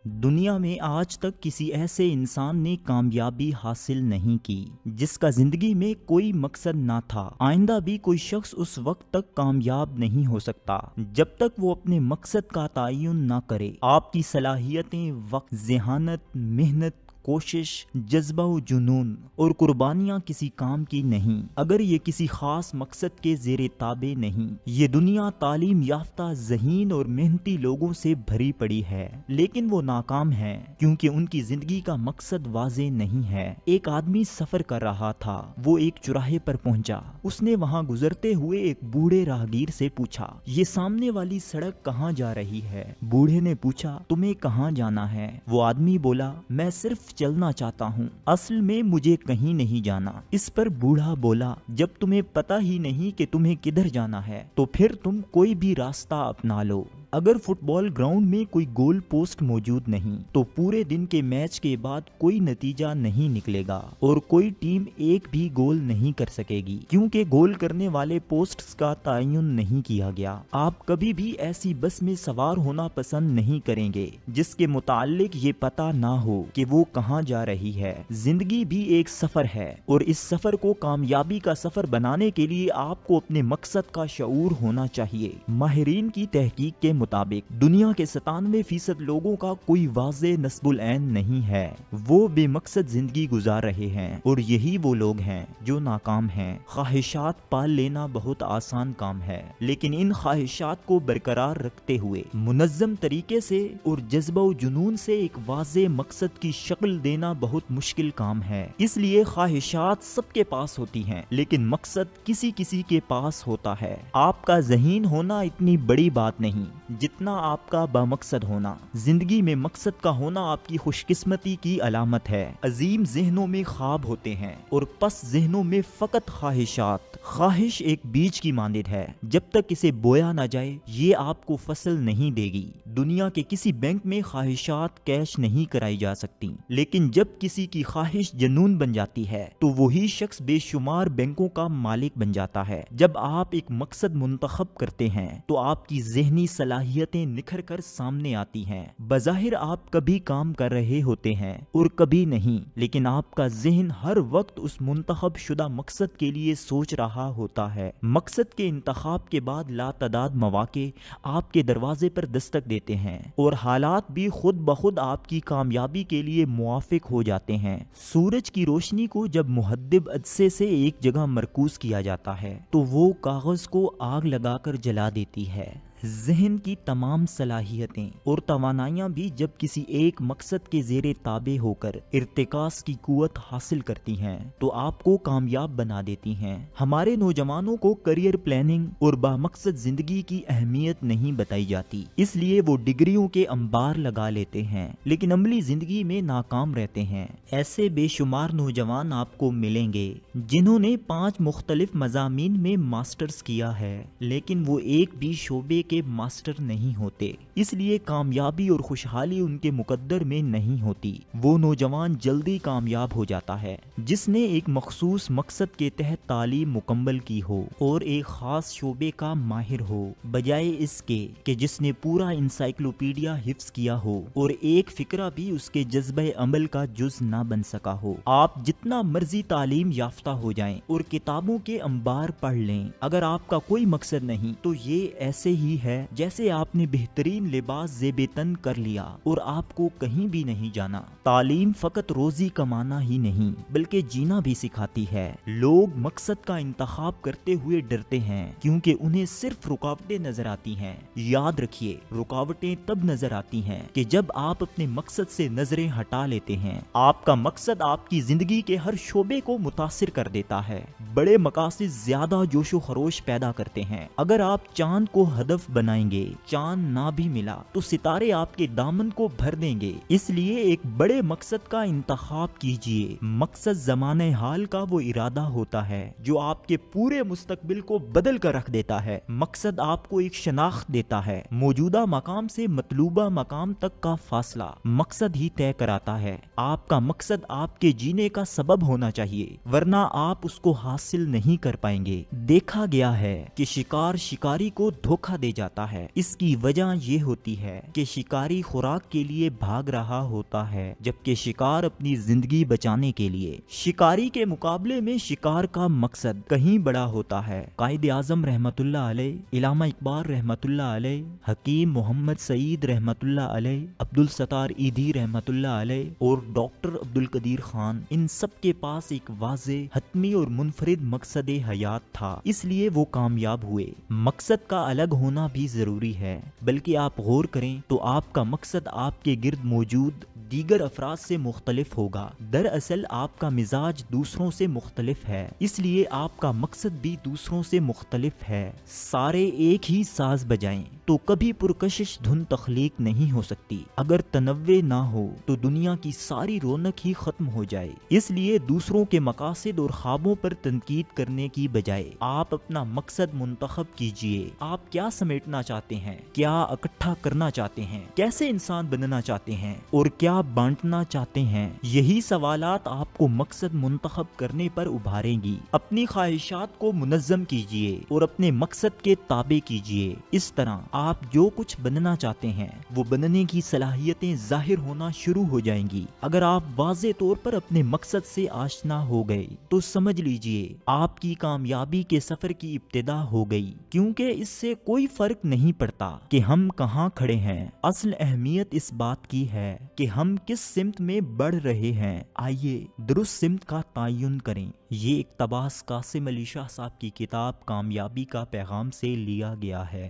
دنیا میں آج تک کسی ایسے انسان نے کامیابی حاصل نہیں کی جس کا زندگی میں کوئی مقصد نہ تھا۔ آئندہ بھی کوئی شخص اس وقت تک کامیاب نہیں ہو سکتا جب تک وہ اپنے مقصد کا تعین نہ کرے۔ آپ کی صلاحیتیں، وقت، ذہانت، محنت، کوشش، جذبہ و جنون اور قربانیاں کسی کام کی نہیں اگر یہ کسی خاص مقصد کے زیر تابع نہیں۔ یہ دنیا تعلیم یافتہ، ذہین اور محنتی لوگوں سے بھری پڑی ہے، لیکن وہ ناکام ہیں کیونکہ ان کی زندگی کا مقصد واضح نہیں ہے۔ ایک آدمی سفر کر رہا تھا۔ وہ ایک چوراہے پر پہنچا۔ اس نے وہاں گزرتے ہوئے ایک بوڑھے راہگیر سے پوچھا، یہ سامنے والی سڑک کہاں جا رہی ہے؟ بوڑھے نے پوچھا، تمہیں کہاں جانا ہے؟ وہ آدمی بولا، میں صرف چلنا چاہتا ہوں، اصل میں مجھے کہیں نہیں جانا۔ اس پر بوڑھا بولا، جب تمہیں پتہ ہی نہیں کہ تمہیں کدھر جانا ہے تو پھر تم کوئی بھی راستہ اپنا لو۔ اگر فٹ بال گراؤنڈ میں کوئی گول پوسٹ موجود نہیں تو پورے دن کے میچ کے بعد کوئی نتیجہ نہیں نکلے گا اور کوئی ٹیم ایک بھی گول نہیں کر سکے گی کیونکہ گول کرنے والے پوسٹس کا تعین نہیں کیا گیا۔ آپ کبھی بھی ایسی بس میں سوار ہونا پسند نہیں کریں گے جس کے متعلق یہ پتہ نہ ہو کہ وہ کہاں جا رہی ہے۔ زندگی بھی ایک سفر ہے اور اس سفر کو کامیابی کا سفر بنانے کے لیے آپ کو اپنے مقصد کا شعور ہونا چاہیے۔ ماہرین کی تحقیق کے مطابق دنیا کے 97% لوگوں کا کوئی واضح نصب العین نہیں ہے۔ وہ بے مقصد زندگی گزار رہے ہیں اور یہی وہ لوگ ہیں جو ناکام ہیں۔ خواہشات پال لینا بہت آسان کام ہے، لیکن ان خواہشات کو برقرار رکھتے ہوئے منظم طریقے سے اور جذبہ و جنون سے ایک واضح مقصد کی شکل دینا بہت مشکل کام ہے۔ اس لیے خواہشات سب کے پاس ہوتی ہیں لیکن مقصد کسی کسی کے پاس ہوتا ہے۔ آپ کا ذہین ہونا اتنی بڑی بات نہیں جتنا آپ کا بامقصد ہونا۔ زندگی میں مقصد کا ہونا آپ کی خوش قسمتی کی علامت ہے۔ عظیم ذہنوں میں خواب ہوتے ہیں اور پست ذہنوں میں فقط خواہشات۔ خواہش ایک بیج کی مانند ہے، جب تک اسے بویا نہ جائے یہ آپ کو فصل نہیں دے گی۔ دنیا کے کسی بینک میں خواہشات کیش نہیں کرائی جا سکتی، لیکن جب کسی کی خواہش جنون بن جاتی ہے تو وہی شخص بے شمار بینکوں کا مالک بن جاتا ہے۔ جب آپ ایک مقصد منتخب کرتے ہیں تو آپ کی ذہنی صلاحیتیں نکھر کر سامنے آتی ہیں۔ بظاہر آپ کبھی کام کر رہے ہوتے ہیں اور کبھی نہیں، لیکن آپ کا ذہن ہر وقت اس منتخب شدہ مقصد کے لیے سوچ رہا ہوتا ہے۔ مقصد کے انتخاب کے بعد لاتعداد مواقع آپ کے دروازے پر دستک دیتے ہیں اور حالات بھی خود بخود آپ کی کامیابی کے لیے موافق ہو جاتے ہیں۔ سورج کی روشنی کو جب محدب عدسے سے ایک جگہ مرکوز کیا جاتا ہے تو وہ کاغذ کو آگ لگا کر جلا دیتی ہے۔ ذہن کی تمام صلاحیتیں اور توانائیاں بھی جب کسی ایک مقصد کے زیر تابع ہو کر ارتکاز کی قوت حاصل کرتی ہیں تو آپ کو کامیاب بنا دیتی ہیں۔ ہمارے نوجوانوں کو کریئر پلاننگ اور بامقصد زندگی کی اہمیت نہیں بتائی جاتی، اس لیے وہ ڈگریوں کے انبار لگا لیتے ہیں لیکن عملی زندگی میں ناکام رہتے ہیں۔ ایسے بے شمار نوجوان آپ کو ملیں گے جنہوں نے 5 مختلف مضامین میں ماسٹرز کیا ہے لیکن وہ ایک بھی شعبے کے ماسٹر نہیں ہوتے، اس لیے کامیابی اور خوشحالی ان کے مقدر میں نہیں ہوتی۔ وہ نوجوان جلدی کامیاب ہو جاتا ہے جس نے ایک مخصوص مقصد کے تحت تعلیم مکمل کی ہو اور ایک خاص شعبے کا ماہر ہو، بجائے اس کے کہ جس نے پورا انسائکلوپیڈیا حفظ کیا ہو اور ایک فقرہ بھی اس کے جذبہ عمل کا جز نہ بن سکا ہو۔ آپ جتنا مرضی تعلیم یافتہ ہو جائیں اور کتابوں کے انبار پڑھ لیں، اگر آپ کا کوئی مقصد نہیں تو یہ ایسے ہی ہے جیسے آپ نے بہترین لباس زیب تن کر لیا اور آپ کو کہیں بھی نہیں جانا۔ تعلیم فقط روزی کمانا ہی نہیں بلکہ جینا بھی سکھاتی ہے۔ لوگ مقصد کا انتخاب کرتے ہوئے ڈرتے ہیں کیونکہ انہیں صرف رکاوٹیں نظر آتی ہیں۔ یاد رکھیے، رکاوٹیں تب نظر آتی ہیں کہ جب آپ اپنے مقصد سے نظریں ہٹا لیتے ہیں۔ آپ کا مقصد آپ کی زندگی کے ہر شعبے کو متاثر کر دیتا ہے۔ بڑے مقاصد زیادہ جوش و خروش پیدا کرتے ہیں۔ اگر آپ چاند کو ہدف بنائیں گے، چاند نہ بھی ملا تو ستارے آپ کے دامن کو بھر دیں گے۔ اس لیے ایک بڑے مقصد کا انتخاب کیجئے۔ مقصد زمانہ حال کا وہ ارادہ ہوتا ہے جو آپ کے پورے مستقبل کو بدل کر رکھ دیتا ہے۔ مقصد آپ کو ایک شناخت دیتا ہے، موجودہ مقام سے مطلوبہ مقام تک کا فاصلہ مقصد ہی طے کراتا ہے۔ آپ کا مقصد آپ کے جینے کا سبب ہونا چاہیے، ورنہ آپ اس کو حاصل نہیں کر پائیں گے۔ دیکھا گیا ہے کہ شکار شکاری کو دھوکہ دے جاتا ہے، اس کی وجہ یہ ہوتی ہے کہ شکاری خوراک کے لیے بھاگ رہا ہوتا ہے جبکہ شکار اپنی زندگی بچانے کے لیے۔ شکاری کے مقابلے میں شکار کا مقصد کہیں بڑا ہوتا ہے۔ قائد اعظم رحمت اللہ علیہ، علامہ اقبال رحمت اللہ علیہ، حکیم محمد سعید رحمت اللہ علیہ، عبدالستار ایدھی رحمت اللہ علیہ اور ڈاکٹر عبدالقدیر خان، ان سب کے پاس ایک واضح، حتمی اور منفرد مقصد حیات تھا، اس لیے وہ کامیاب ہوئے۔ مقصد کا الگ ہونا بھی ضروری ہے، بلکہ آپ غور کریں تو آپ کا مقصد آپ کے گرد موجود دیگر افراد سے مختلف ہوگا۔ دراصل آپ کا مزاج دوسروں سے مختلف ہے، اس لیے آپ کا مقصد بھی دوسروں سے مختلف ہے۔ سارے ایک ہی ساز بجائیں تو کبھی پرکشش دھن تخلیق نہیں ہو سکتی۔ اگر تنوع نہ ہو تو دنیا کی ساری رونق ہی ختم ہو جائے۔ اس لیے دوسروں کے مقاصد اور خوابوں پر تنقید کرنے کی بجائے آپ اپنا مقصد منتخب کیجئے۔ آپ کیا سمیٹنا چاہتے ہیں، کیا اکٹھا کرنا چاہتے ہیں، کیسے انسان بننا چاہتے ہیں اور کیا بانٹنا چاہتے ہیں؟ یہی سوالات آپ کو مقصد منتخب کرنے پر ابھاریں گی۔ اپنی خواہشات کو منظم کیجئے اور اپنے مقصد کے تابع کیجئے۔ اس طرح آپ جو کچھ بننا چاہتے ہیں وہ بننے کی صلاحیتیں ظاہر ہونا شروع ہو جائیں گی۔ اگر آپ واضح طور پر اپنے مقصد سے آشنا ہو گئے تو سمجھ لیجئے آپ کی کامیابی کے سفر کی ابتدا ہو گئی، کیونکہ اس سے کوئی فرق نہیں پڑتا کہ ہم کہاں کھڑے ہیں۔ اصل اہمیت اس بات کی ہے کہ ہم کس سمت میں بڑھ رہے ہیں۔ آئیے درست سمت کا تعین کریں۔ یہ اقتباس قاسم علی شاہ صاحب کی کتاب کامیابی کا پیغام سے لیا گیا ہے۔